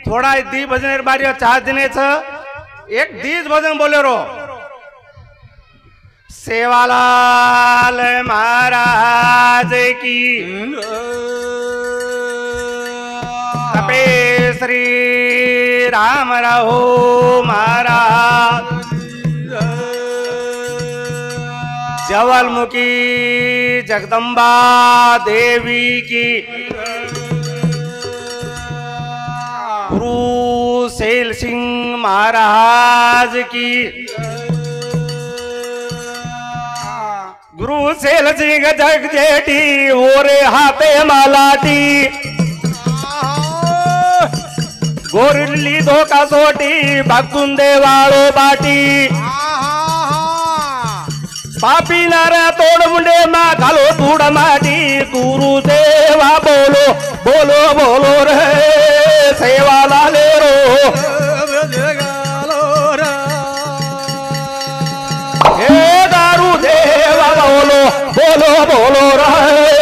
थोड़ा दी भजन बारी चार दिन एक दीज भजन बोले रो सेवालाल महाराज की तपे श्री राम रहो महाराज जवलमुखी जगदम्बा देवी की गुरु सेल सिंह महाराज की गुरु सेल सिंह जग जेठी ओरे हाथे मालाटी गोरली दो का सोटी भक्तुंदे वालो बाटी पापी नारा तोड़ मुंडे माँ घालो धूड़ माटी गुरु सेवा बोलो बोलो बोलो रे सेवा लाले रो हे दारू देवा बोलो बोलो बोलो रे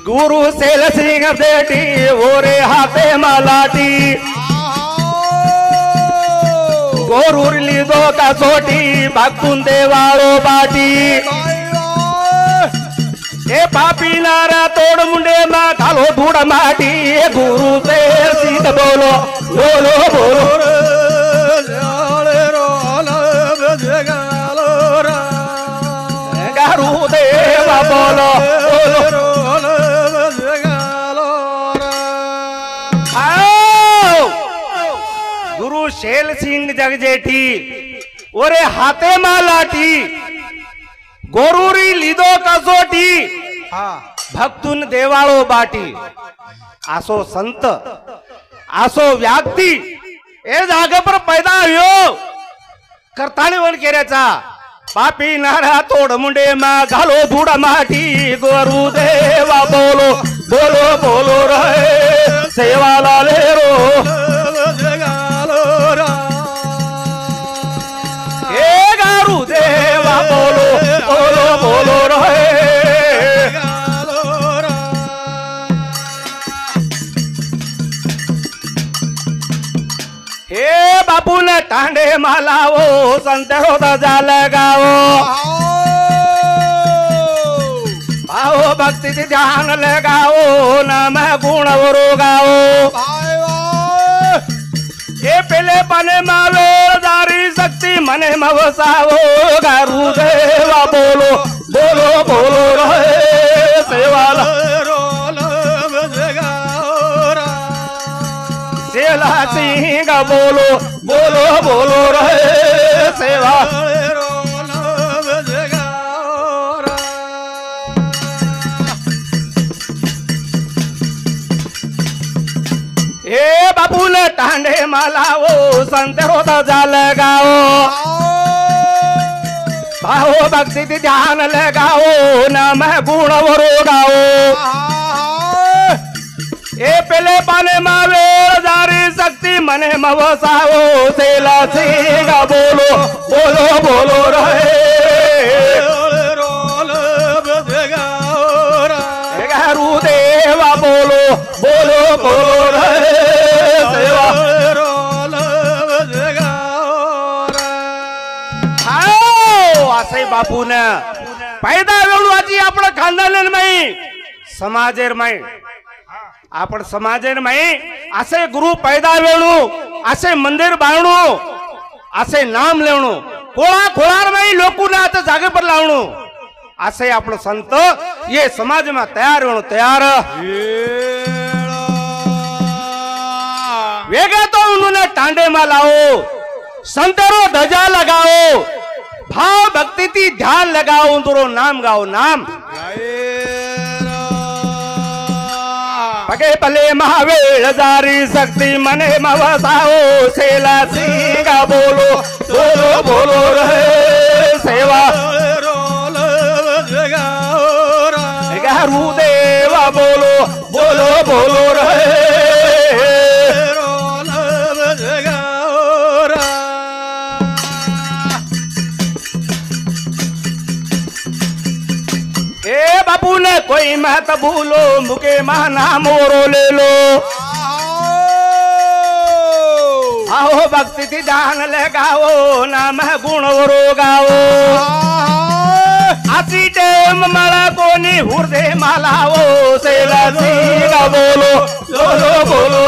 गुरु सेल सिंह बेटी ओरे हाथे मालाटी गोरुरली दो का सोटी भक्तुंदे वालो बाटी ए पापी नारा तोड़ मुंडे माँ घालो धूड़ माटी गुरु सेल सिंह बोलो बोलो बोलो गारू देवा बोलो बोलो गुरु शेल सिंह जगजेठी ओरे हाथे मालाटी गोरुरी लीदो कसोटी भक्तुन देवाळो बाटी आसो संत आसो व्यक्ती ए जागे पर पैदा हुयो करताळी वन केऱ्याचा पापी नारा तोड मुंडे मा घालो धूड माटी गुरु देवा बोलो बोलो बोलो रे सेवा लाले रो देवा बोलो बोलो बोलो रे हे बापू ने टांडे मालाओ संतरो दजा लगाओ आओ भक्ति ध्यान लगाओ नाम गुण गाओ ये पहले पने मावे दारी शक्ति मने मवसावो गारू देवा बोलो बोलो बोलो रे सेवाला सेला सिंह बोलो बोलो बोलो रे सेवा ए बापू ने टांडे मालाओ संतरो दजा लगाओ भाओ भक्ति ध्यान लगाओ नाम गुण गाओ ए पहले पाने मावे जारी शक्ति मने मवसाओ सेला सिंह बोलो बोलो बोलो रे गारू देवा बोलो बोलो बोलो रे सेवा बापू ने पैदा वेळू आजी आपण खानदान माई समाजेर माई आपण समाजेर माई असे गुरु पैदा वेळू असे मंदिर बाळणू असे नाम लेवणू कोळा खोळार माई लोकूने आता जागे पर लावणू असे आपण संत ये समाज में तैयार वेणू तैयार वेगा तो उन्होंने टांडे में लाओ संतरो ध्वजा लगाओ भाव भक्ति थी ध्यान लगाओ उनको नाम गाओ नाम पगे पले महावेल जारी शक्ति मने मवसाओ सेला सिंह बोलो बोलो बोलो रे सेवा गारू देवा बोलो बोलो बोलो रे बापू ने कोई मत भूलो मुके मां नाम ओरो ले लो आओ भक्ति थी दान लगाओ नाम गुण ओरो गाओ आसी टेम मला कोनी हृदय मालाओ सेला सिंह बोलो बोलो बोलो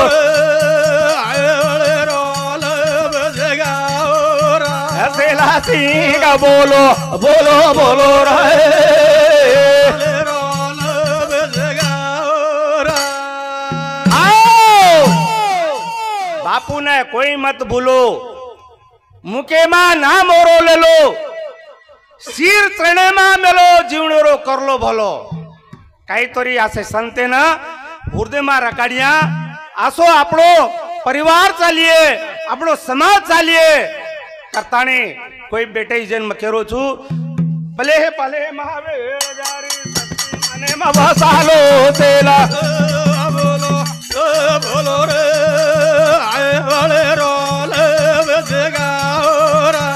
सेला सिंह बोलो बोलो बोलो बापू ने कोई मत भूलो मुके मां नाम ओरो ले लो शीर त्रेणे मां मेलो जीवणोरो करलो भलो काहीतरी असे संते ना हृदय मां रकाडिया आसो आपणो परिवार चालीए आपणो समाज चालीए करताने कोई बेटे जन्म केरो छु भले महावीर जारी सत्य मने में वसालो तेला बोलो बोलो रे आए वाले रोल बेगारा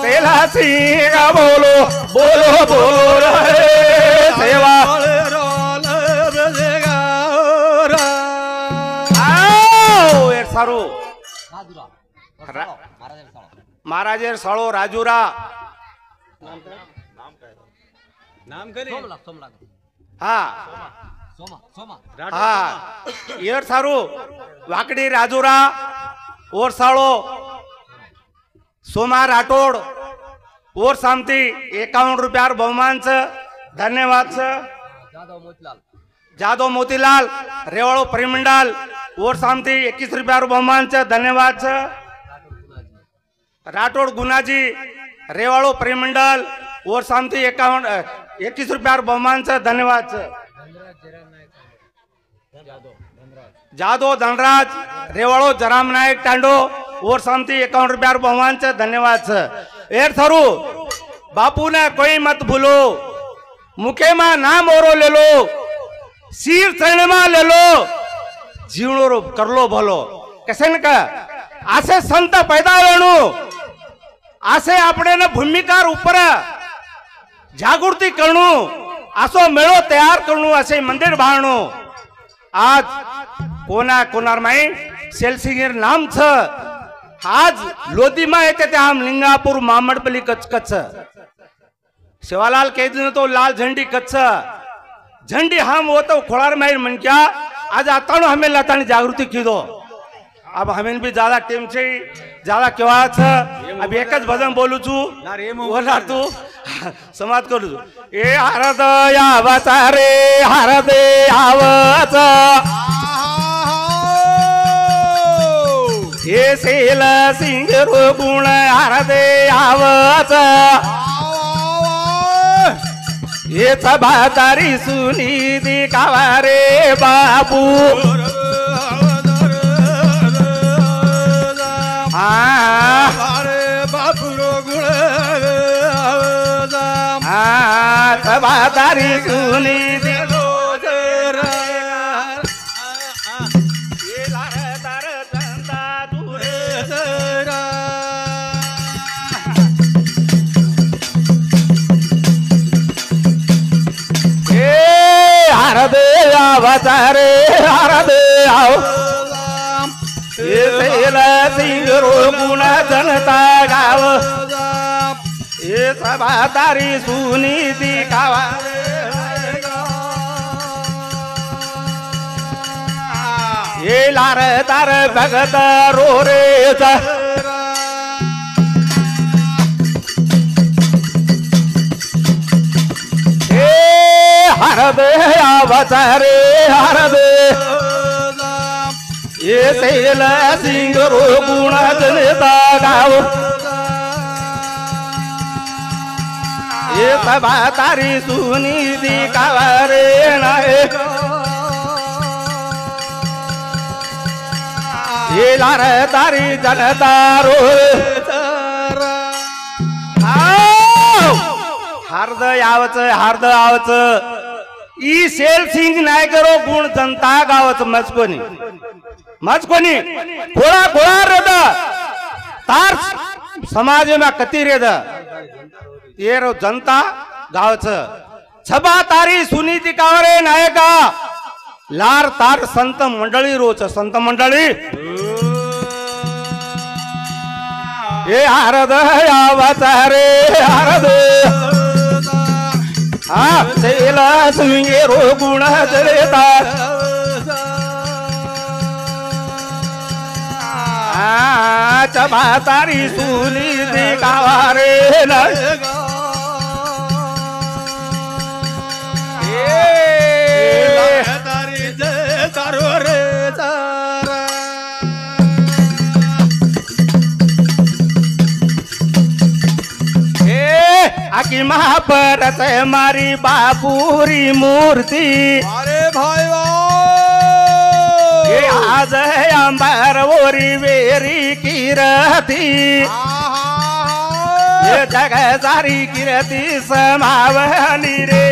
तेला सिंह बोलो बोलो बोलो रे सेवा वाले रोल बेगारा आओ एक सारू महाराजेर साळो राजुरा नाम करे हाँ हाँ येर सारू वाकडी राजुरा और साळो सोमा राठोड और सामती 51 रुपयार बहुमान छ धन्यवाद छ जादव मोतीलाल रेवाड़ो परिमंडल और सामती 21 रुपयार बहुमान छ धन्यवाद छ राठोड गुनाजी रेवाड़ो परिमंडल और सामती 21 रुपयार बहुमान छ धन्यवाद छ जादव धनराज रेवाड़ो जराम नायक टांडो और सामती 51 रुपयार बहुमान छ धन्यवाद छ एर थरू बापू ने कोई मत भूलो मुखे मां नाम ओरो ले लो शीर चरण में ले लो जीवणोरो करलो भलो कैसे न का आसे संत पैदा वेणु आसे आपणे ने भूमिकार ऊपर जागृति करणु आसो मेळो तयार करणु असे मंदिर बाळणु आज कोना कोनार माई सेलसिंगर नाम छ आज लोधी में येते ते आम लिंगापुर मामडपली कच्छ शिवालाल कह तो लाल झंडी कच्छ झंडी हम वो तो खोलार माई मन क्या आज आता हमें लतानी जागृति की दो अब हमें भी ज्यादा टीम से ज्यादा केवा अब एक भजन बोलू छू बोला तू समाज करू ए हरद यावच रे हरद यावच ये सेल सिंग गुण हरद यावच ये सभातारी सुनी दिखावा रे बाबू सभातारी सुनी दिलो हरदे आवतारे हरदे आओ ये सेला सिंगरो गुण जनता गाव ये सभातारी सुनी दिखावा ये लार तार भगत रो रे हरदे आवतारे हरदे ये सेल सिंगरो गुण जनता गाव ये सभातारी सुनी दिखावा रे नाय ये लार तारी जनता रो हार्द यावच हार्द आवच ई सेल सिंग नायकरो गुण जनता गावच मजकोनी खोळा खोळा रेद तार समाज में कती रेद ये रो जनता गावच छबा तारी सुनीती कावरे नायका लार तार संत मंडळी रोच संत मंडळी हे आरद यावतारे आरद हा सेला सुंगे रो गुण जरेता छबा तारी सुनीती कावरे नायका आकी महापरत मारी बापुरी मूर्ती अरे भाई ये आज अंबर ओरी वेरी कीरती ये जग सारी कीरती समावनी रे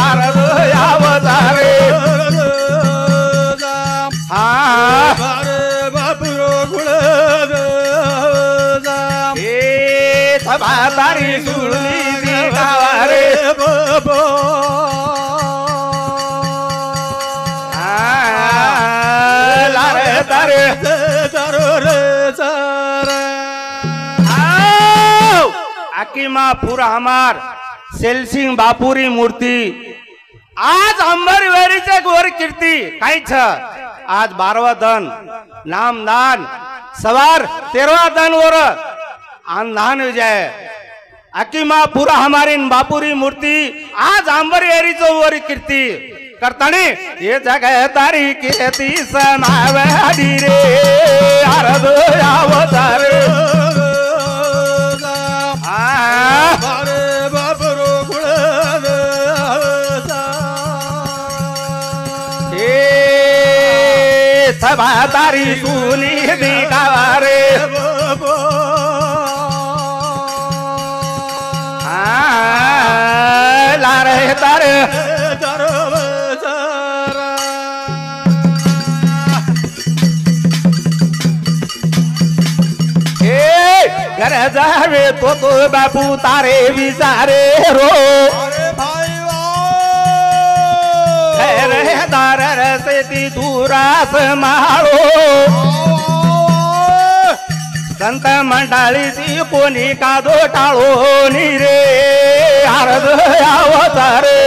आरद यावतारे छबा तारी सुनीती कावरे लारे तारे आकीमा पूरा हमार सेलसिंग बापुरी मूर्ती आज अंबरवेरीचे गोर कीर्ती काय छ आज 12वा दन नामदान सवार 13वा दन वर आंधान विजय अकीमा पूरा हमारी बापुरी मूर्ती आज अंबरवेरी वर कीर्ती करतानी ये जगह तारी कीर्ती समावडी रे आरद यावतारे छबा तारी सुनीती कावरे लारे तारे घर जावे तो बापू तारे विचारे रो दार रसेती दुरास माळो संत मंडळीची कोणी कादो टाळो नी रे आरद यावतारे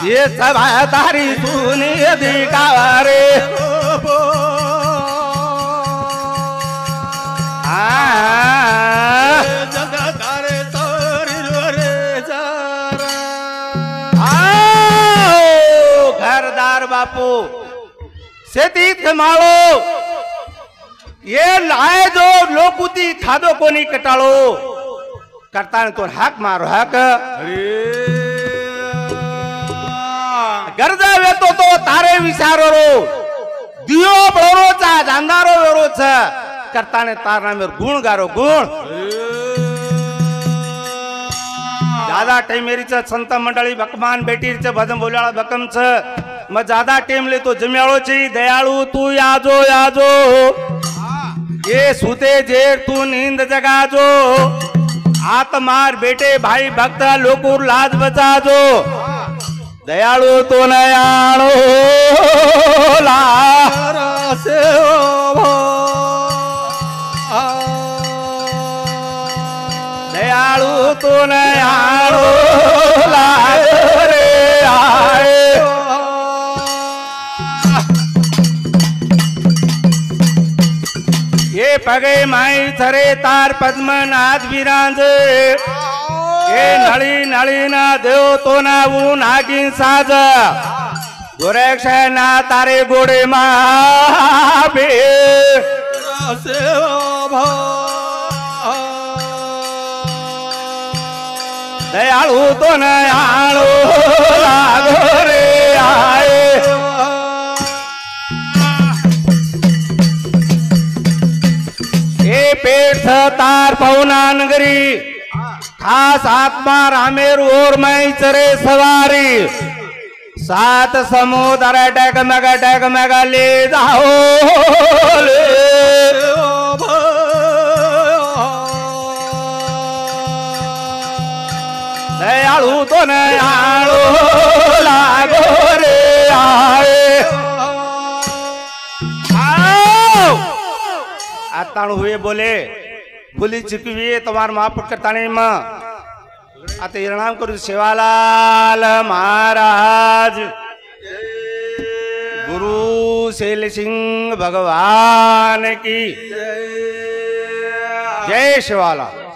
ये छबा तारी सुनीती कावरे घरदार बापू शेतीत माळो ये लाय जो लोकुती खादो कोणी कटाळो करता तो हाक मारो हाक गरजा वेतो तो तारे विचारो दियो बरोचा जांदारो वेरोच करताने तार नामेर गुण गारो गुण ज्यादा टाइमेरीच संत मंडळी भकमान बेटीच भजन बोलाळा भकमच मग ज्यादा टाइम ले तो जम्याळोची दयाळू तू याजो याजो ये सुते जेर तू नींद जगाजो हाथ मार बेटे भाई भक्त लोकुर लाज बचाजो दयाळू तो नयाळो ला से दयाळू तो नयाळो ला रे आए ये पगे माई थरे तार पद्मनाथ विराज ये नळी नळीना देव तो नावू नागिन साज गोरक्ष ना तारे गोडे मापे दयाळू तो नयाळो लागो रे आए ए पेठ तार पवना नगरी खास आत्मा रामेर और मैं चरे सवारी सात समुद्र डग मग ले जाओ ले। दयाळू तो नयाळू लागो रे आए। आताणु हुए बोले भूली चुकी तुम्हार महापुट करताने मां आता प्रणाम करू सेवालाल महाराज गुरु शैल सिंह भगवान की जय। शिवालाल।